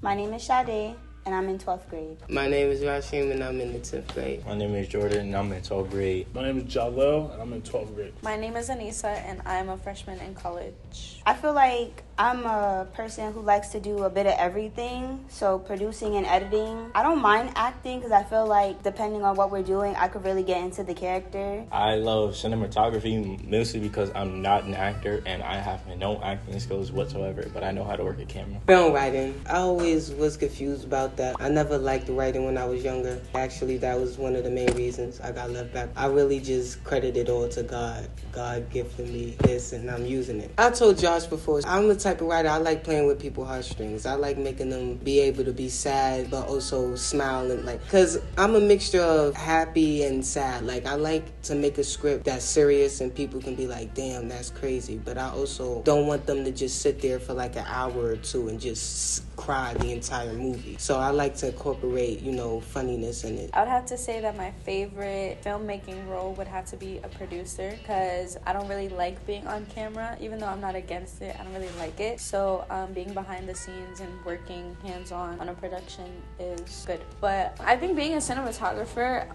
My name is Sade, and I'm in 12th grade. My name is Rashim, and I'm in the 10th grade. My name is Jordan, and I'm in 12th grade. My name is Jalil, and I'm in 12th grade. My name is Anissa, and I'm a freshman in college. I feel like I'm a person who likes to do a bit of everything, so producing and editing. I don't mind acting because I feel like depending on what we're doing, I could really get into the character. I love cinematography mostly because I'm not an actor and I have no acting skills whatsoever, but I know how to work a camera. Film writing. I always was confused about that. I never liked writing when I was younger. Actually, that was one of the main reasons I got left back. I really just credit it all to God. God gifted me this and I'm using it. I told Josh before, I'm the type of writer, I like playing with people's heartstrings. I like making them be able to be sad but also smile and because I'm a mixture of happy and sad. Like, I like to make a script that's serious and people can be like, damn, that's crazy. But I also don't want them to just sit there for like an hour or two and just cry the entire movie. So I like to incorporate, funniness in it. I would have to say that my favorite filmmaking role would have to be a producer because I don't really like being on camera. Even though I'm not against it, I don't really like it. So being behind the scenes and working hands-on on a production is good. But I think being a cinematographer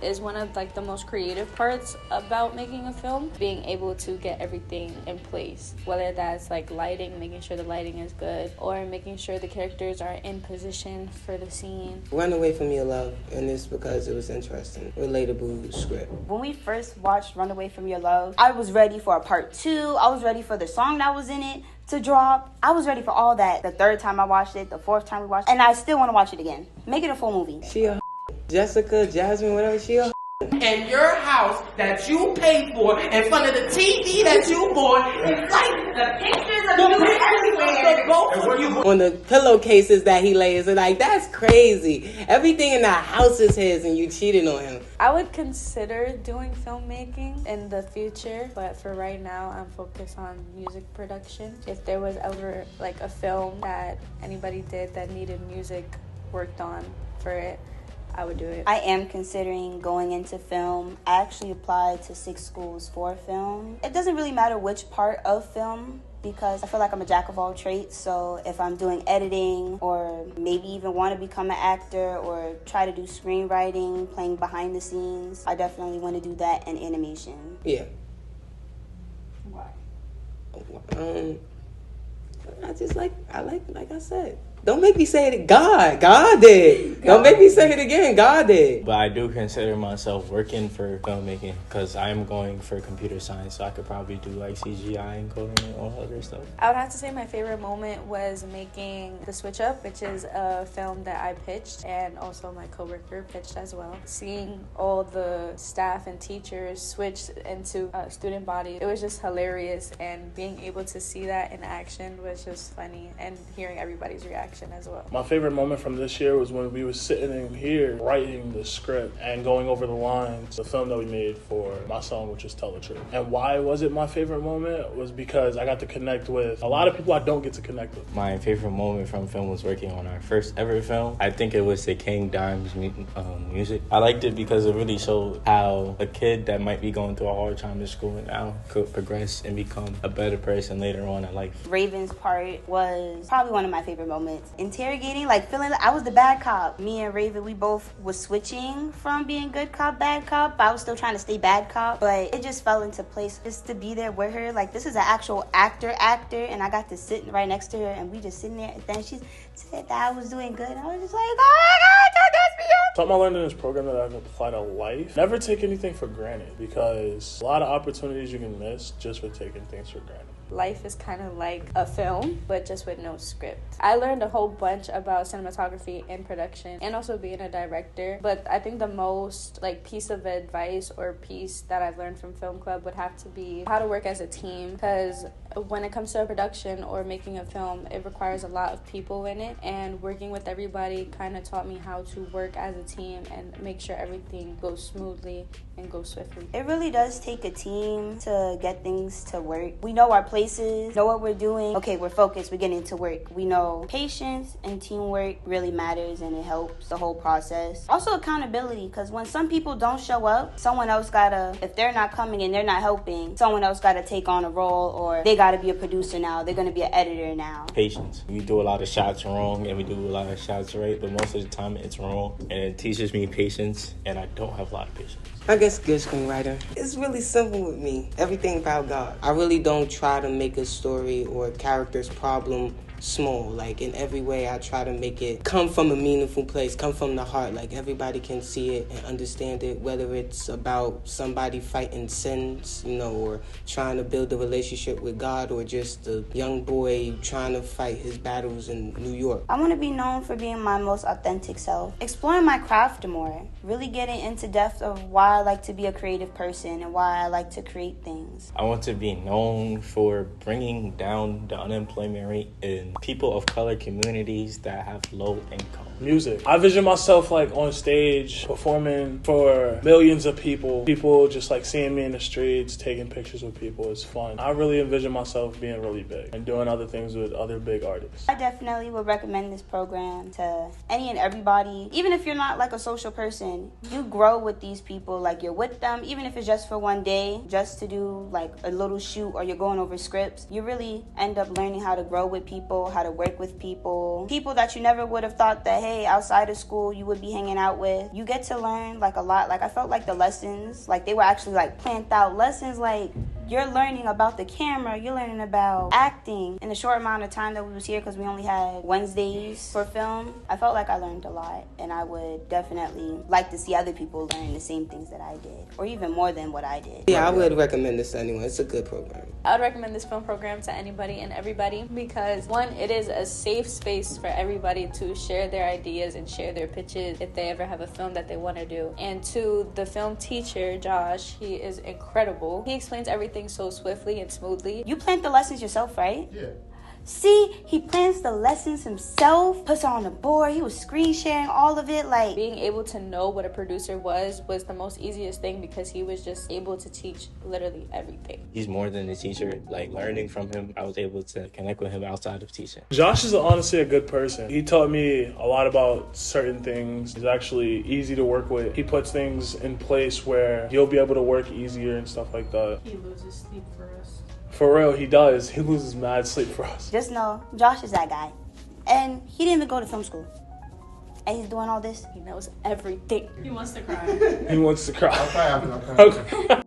is one of the most creative parts about making a film. Being able to get everything in place, whether that's lighting, making sure the lighting is good, or making sure the characters are in position for the scene. Run Away From Your Love, and it's because it was interesting, relatable script. When we first watched Run Away From Your Love, I was ready for a part 2. I was ready for the song that was in it to drop. I was ready for all that. The third time I watched it, the fourth time we watched it, and I still want to watch it again. Make it a full movie. She a Jessica, Jasmine, whatever, she a and your house that you paid for in front of the TV that you bought, it's like the pictures of you everywhere. Both of you on the pillowcases that he lays, and that's crazy. Everything in that house is his, and you cheated on him. I would consider doing filmmaking in the future, but for right now, I'm focused on music production. If there was ever a film that anybody did that needed music worked on for it, I would do it. I am considering going into film. I actually applied to 6 schools for film. It doesn't really matter which part of film because I feel like I'm a jack of all trades. So if I'm doing editing or maybe even want to become an actor or try to do screenwriting, playing behind the scenes, I definitely want to do that in animation. Yeah. Why? I just like I said. Don't make me say it. God did. Don't make me say it again. God did. But I do consider myself working for filmmaking because I'm going for computer science, so I could probably do CGI and coding and all other stuff. I would have to say my favorite moment was making The Switch Up, which is a film that I pitched and also my coworker pitched as well. Seeing all the staff and teachers switch into student body, it was just hilarious, and being able to see that in action was just funny, and hearing everybody's reaction as well. My favorite moment from this year was when we were sitting in here writing the script and going over the lines, the film that we made for my song, which is Tell the Truth. And why was it my favorite moment was because I got to connect with a lot of people I don't get to connect with. My favorite moment from film was working on our first ever film. I think it was the King Dimes music. I liked it because it really showed how a kid that might be going through a hard time in school and now could progress and become a better person later on in life. Raven's part was probably one of my favorite moments. Interrogating, feeling like I was the bad cop. Me and Raven, we both was switching from being good cop, bad cop, but I was still trying to stay bad cop. But it just fell into place just to be there with her. This is an actual actor, and I got to sit right next to her, and we just sitting there. And then she said that I was doing good. And I was just like, oh my God, don't test me up. Something I learned in this program that I can apply to life. Never take anything for granted because a lot of opportunities you can miss just for taking things for granted. Life is kind of like a film, but just with no script. I learned a whole bunch about cinematography and production and also being a director. But I think the most piece of advice or piece that I've learned from Film Club would have to be how to work as a team. Because when it comes to a production or making a film, it requires a lot of people in it. And working with everybody kind of taught me how to work as a team and make sure everything goes smoothly and goes swiftly. It really does take a team to get things to work. We know our places, know what we're doing. Okay, we're focused, we're getting to work. We know patience and teamwork really matters and it helps the whole process. Also accountability, because when some people don't show up, someone else gotta, if they're not coming and they're not helping, someone else gotta take on a role or they got to be a producer now. They're going to be an editor now. Patience. We do a lot of shots wrong and we do a lot of shots right, but most of the time it's wrong. And it teaches me patience, and I don't have a lot of patience. I guess good screenwriter. It's really simple with me. Everything about God. I really don't try to make a story or a character's problem small. Like, in every way, I try to make it come from a meaningful place, come from the heart. Like, everybody can see it and understand it, whether it's about somebody fighting sins, you know, or trying to build a relationship with God, or just a young boy trying to fight his battles in New York. I want to be known for being my most authentic self, exploring my craft more, really getting into depth of why I like to be a creative person and why I like to create things. I want to be known for bringing down the unemployment rate in people of color communities that have low income. Music. I vision myself like on stage performing for millions of people. People just like seeing me in the streets, taking pictures with people is fun. I really envision myself being really big and doing other things with other big artists. I definitely would recommend this program to any and everybody. Even if you're not like a social person, you grow with these people. Like, you're with them, even if it's just for one day, just to do like a little shoot, or you're going over scripts. You really end up learning how to grow with people, how to work with people that you never would have thought that, hey, outside of school you would be hanging out with. You get to learn like a lot. Like, I felt like the lessons, like they were actually like planned out lessons. Like, you're learning about the camera, you're learning about acting in a short amount of time that we was here, because we only had Wednesdays for film. I felt like I learned a lot, and I would definitely like to see other people learn the same things that I did, or even more than what I did. Yeah, I would recommend this to anyone. It's a good program. I would recommend this film program to anybody and everybody because, one, it is a safe space for everybody to share their ideas and share their pitches if they ever have a film that they want to do. And two, the film teacher, Josh, he is incredible. He explains everything so swiftly and smoothly. You planned the lessons yourself, right? Yeah. See, he plans the lessons himself, puts it on the board. He was screen sharing all of it. Like, being able to know what a producer was the most easiest thing, because he was just able to teach literally everything. He's more than a teacher. Like, learning from him, I was able to connect with him outside of teaching. Josh is honestly a good person. He taught me a lot about certain things. He's actually easy to work with. He puts things in place where you'll be able to work easier and stuff like that. He loses sleep for us. For real, he does. He loses mad sleep for us. just know, Josh is that guy. And he didn't even go to film school. And he's doing all this. He knows everything. He wants to cry. He wants to cry. I'll cry after.